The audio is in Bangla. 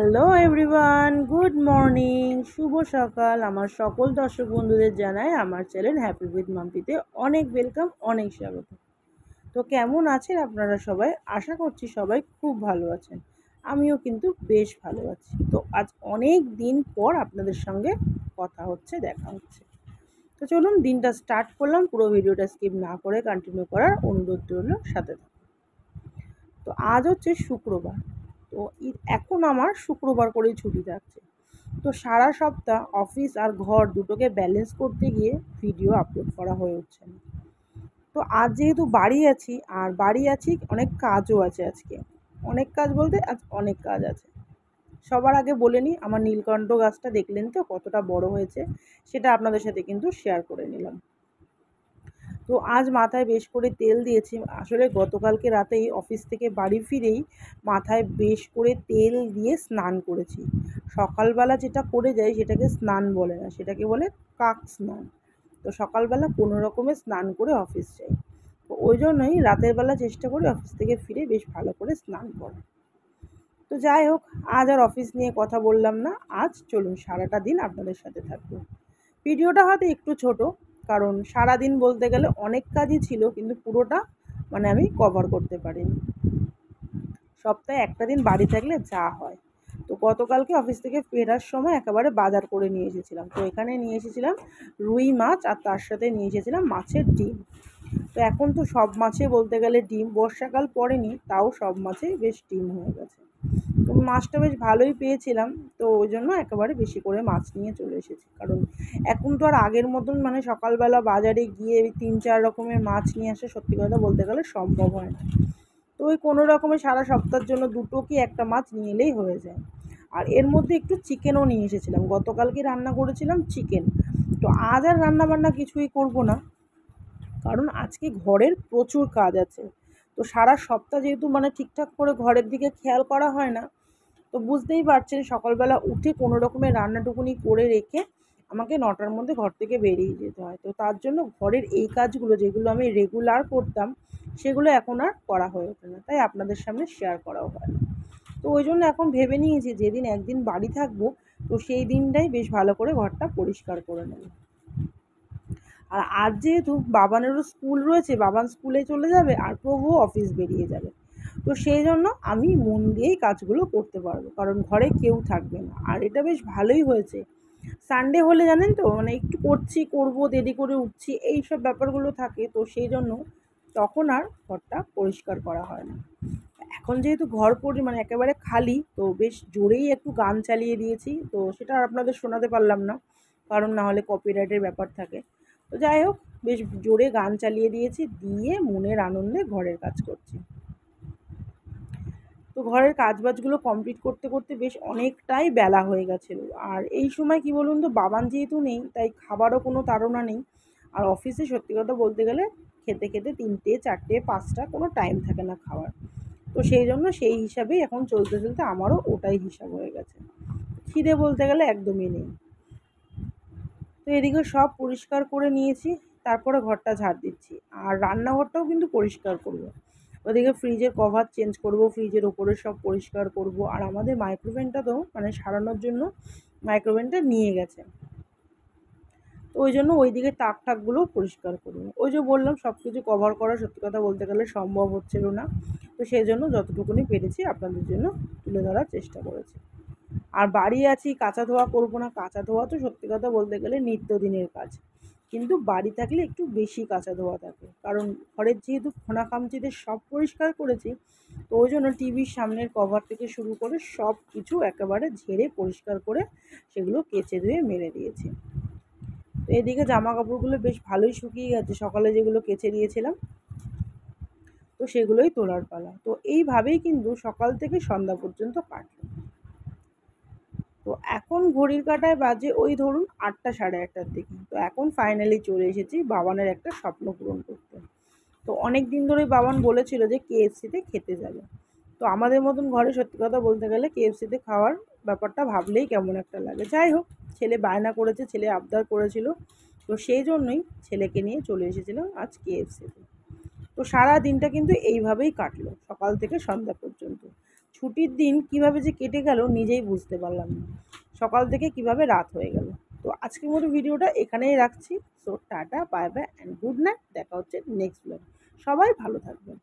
হ্যালো এভরিওয়ান, গুড মর্নিং, শুভ সকাল। আমার সকল দর্শক বন্ধুদের জানাই আমার চ্যানেল হ্যাপি উইথ মাম্পিতে অনেক ওয়েলকাম, অনেক স্বাগত। তো কেমন আছেন আপনারা সবাই? আশা করছি সবাই খুব ভালো আছেন। আমিও কিন্তু বেশ ভালো আছি। তো আজ অনেক দিন পর আপনাদের সঙ্গে কথা হচ্ছে, দেখা হচ্ছে। তো চলুন দিনটা স্টার্ট করলাম। পুরো ভিডিওটা স্কিপ না করে কন্টিনিউ করার অনুরোধ রইল, সাথে থাকুন। তো আজ হচ্ছে শুক্রবার। তো এখন আমার শুক্রবার করেই ছুটি থাকছে। তো সারা সপ্তাহ অফিস আর ঘর দুটোকে ব্যালেন্স করতে গিয়ে ভিডিও আপলোড করা হয়ে উঠছে না। তো আজ যেহেতু বাড়ি আছি, আর বাড়ি আছি অনেক কাজও আছে আজকে। অনেক কাজ বলতে আজ অনেক কাজ আছে। সবার আগে বলে নিই, আমার নীলকণ্ঠ গাছটা দেখলেন তো কতটা বড় হয়েছে, সেটা আপনাদের সাথে কিন্তু শেয়ার করে নিলাম। তো আজ মাথায় বেশ করে তেল দিয়েছি। আসলে গতকালকে রাতেই অফিস থেকে বাড়ি ফিরেই মাথায় বেশ করে তেল দিয়ে স্নান করেছি। সকালবেলা যেটা করে যাই সেটাকে স্নান বলে না, সেটাকে বলে কাক স্নান। তো সকালবেলা কোনো রকমে স্নান করে অফিস যাই। তো ওই জন্যই রাতের বেলা চেষ্টা করি অফিস থেকে ফিরে বেশ ভালো করে স্নান করা। তো যাই হোক, আজ আর অফিস নিয়ে কথা বললাম না। আজ চলুন সারাটা দিন আপনাদের সাথে থাকবো। ভিডিওটা হয়তো একটু ছোট, কারণ সারাদিন বলতে গেলে অনেক কাজই ছিল, কিন্তু পুরোটা আমি কভার করতে পারিনি। সপ্তাহে একটা দিন বাড়ি থাকলে যা হয়। তো গতকালকে অফিস থেকে ফেরার সময় একেবারে বাজার করে নিয়ে এসেছিলাম। তো এখানে নিয়ে এসেছিলাম রুই মাছ, আর তার সাথে নিয়ে এসেছিলাম মাছের ডিম। তো এখন তো সব মাছে বলতে গেলে ডিম, বর্ষাকাল পড়েনি তাও সব মাছে বেশ ডিম হয়ে গেছে। তো মাছটা বেশ ভালোই পেয়েছিলাম, তো ওই জন্য একেবারে বেশি করে মাছ নিয়ে চলে এসেছি। কারণ এখন তো আর আগের মতন সকালবেলা বাজারে গিয়ে 3-4 রকমের মাছ নিয়ে আসা সত্যি কথা বলতে গেলে সম্ভব হয় না। তো ওই কোনো রকমে সারা সপ্তাহের জন্য 2টো কি 1টা মাছ নিয়ে এলেই হয়ে যায়। আর এর মধ্যে একটু চিকেনও নিয়ে এসেছিলাম। গতকালকে রান্না করেছিলাম চিকেন। তো আজ আর রান্নাবান্না কিছুই করব না, কারণ আজকে ঘরের প্রচুর কাজ আছে। তো সারা সপ্তাহ যেহেতু ঠিকঠাক করে ঘরের দিকে খেয়াল করা হয় না, তো বুঝতেই পারছেন সকালবেলা উঠে কোনো রকমের রান্নাটুকুনি করে রেখে আমাকে 9টার মধ্যে ঘর থেকে বেরিয়ে যেতে হয়। তো তার জন্য ঘরের এই কাজগুলো যেগুলো আমি রেগুলার করতাম, সেগুলো এখন আর করা হয়ে ওঠে না, তাই আপনাদের সামনে শেয়ার করাও হয় না। তো ওই জন্য এখন ভেবে নিয়েছি যেদিন একদিন বাড়ি থাকবো, তো সেই দিনটাই বেশ ভালো করে ঘরটা পরিষ্কার করে নেব। আর আজ যেহেতু বাবানেরও স্কুল রয়েছে, বাবান স্কুলে চলে যাবে আর প্রভুও অফিস বেরিয়ে যাবে। তো সেই জন্য আমি মন দিয়েই কাজগুলো করতে পারবো, কারণ ঘরে কেউ থাকবে না। আর এটা বেশ ভালোই হয়েছে। সানডে হলে জানেন তো একটু করবো, দেরি করে উঠছি, এই সব ব্যাপারগুলো থাকে। তো সেই জন্য তখন আর ঘরটা পরিষ্কার করা হয় না। এখন যেহেতু ঘর একেবারে খালি, তো বেশ জোরেই একটু গান চালিয়ে দিয়েছি। তো সেটা আর আপনাদের শোনাতে পারলাম না, কারণ না হলে কপিরাইটের ব্যাপার থাকে। তো যাই হোক, বেশ জোরে গান চালিয়ে দিয়েছি, দিয়ে মনের আনন্দে ঘরের কাজ করছি। তো ঘরের কাজবাজগুলো কমপ্লিট করতে করতে বেশ অনেকটাই বেলা হয়ে গেছিলো। আর এই সময় কি বলুন তো, বাবান যেহেতু নেই তাই খাবারও কোনো তাড়না নেই। আর অফিসে সত্যি কথা বলতে গেলে খেতে খেতে 3টে 4টে 5টা কোনো টাইম থাকে না খাওয়ার। তো সেই জন্য সেই হিসাবেই এখন চলতে চলতে আমারও ওটাই হিসাব হয়ে গেছে। খিদে বলতে গেলে একদমই নেই। তো এদিকে সব পরিষ্কার করে নিয়েছি, তারপরে ঘরটা ঝাড় দিচ্ছি। আর রান্নাঘরটাও কিন্তু পরিষ্কার করব। ওদিকে ফ্রিজের কভার চেঞ্জ করব, ফ্রিজের ওপরে সব পরিষ্কার করব। আর আমাদের মাইক্রোওভেনটা তো সারানোর জন্য মাইক্রোওভেনটা নিয়ে গেছে। তো ওই জন্য ওই দিকে তাক ঠাকগুলোও পরিষ্কার করব। ওই যে বললাম সব কিছু কভার করা সত্যি কথা বলতে গেলে সম্ভব হচ্ছিল না। তো সেই জন্য যতটুকুনি পেরেছি আপনাদের জন্য তুলে ধরার চেষ্টা করেছি। আর বাড়ি আছি, কাচা ধোয়া করবো না। কাচা ধোয়া তো সত্যি কথা বলতে গেলে নিত্যদিনের কাজ, কিন্তু বাড়ি থাকলে একটু বেশি কাচা ধোয়া থাকে। কারণ ঘরের যেহেতু খোনা খামচিতে সব পরিষ্কার করেছি, তো ওই জন্য টিভির সামনের কভার থেকে শুরু করে সব কিছু একেবারে ঝেড়ে পরিষ্কার করে সেগুলো কেচে ধুয়ে মেলে দিয়েছি। তো এদিকে জামা কাপড়গুলো বেশ ভালোই শুকিয়ে গেছে, সকালে যেগুলো কেচে দিয়েছিলাম। তো সেগুলোই তোলার পালা। তো এইভাবেই কিন্তু সকাল থেকে সন্ধ্যা পর্যন্ত কাটলো। তো এখন ঘড়ির কাঁটায় বাজে ওই ধরুন 8টা 8:30টার দিকে। তো এখন ফাইনালি চলে এসেছি বাবানের একটা স্বপ্ন পূরণ করতে। তো অনেক দিন ধরেই বাবান বলেছিল যে KFCতে খেতে যাবে। তো আমাদের মতন ঘরে সত্যি কথা বলতে গেলে KFCতে খাওয়ার ব্যাপারটা ভাবলেই কেমন একটা লাগে। যাই হোক, ছেলে বায়না করেছে, ছেলে আবদার করেছিল। তো সেই জন্যই ছেলেকে নিয়ে চলে এসেছিলাম আজ KFCতে। তো সারা দিনটা কিন্তু এইভাবেই কাটলো, সকাল থেকে সন্ধ্যা পর্যন্ত। ছুটির দিন কিভাবে যে কেটে গেল নিজেই বুঝতে পারলাম না, সকাল থেকে কিভাবে রাত হয়ে গেল। তো আজকের মতো ভিডিওটা এখানেই রাখছি। So tata, bye bye and good night. দেখা হচ্ছে নেক্সট ব্লগ। সবাই ভালো থাকবেন।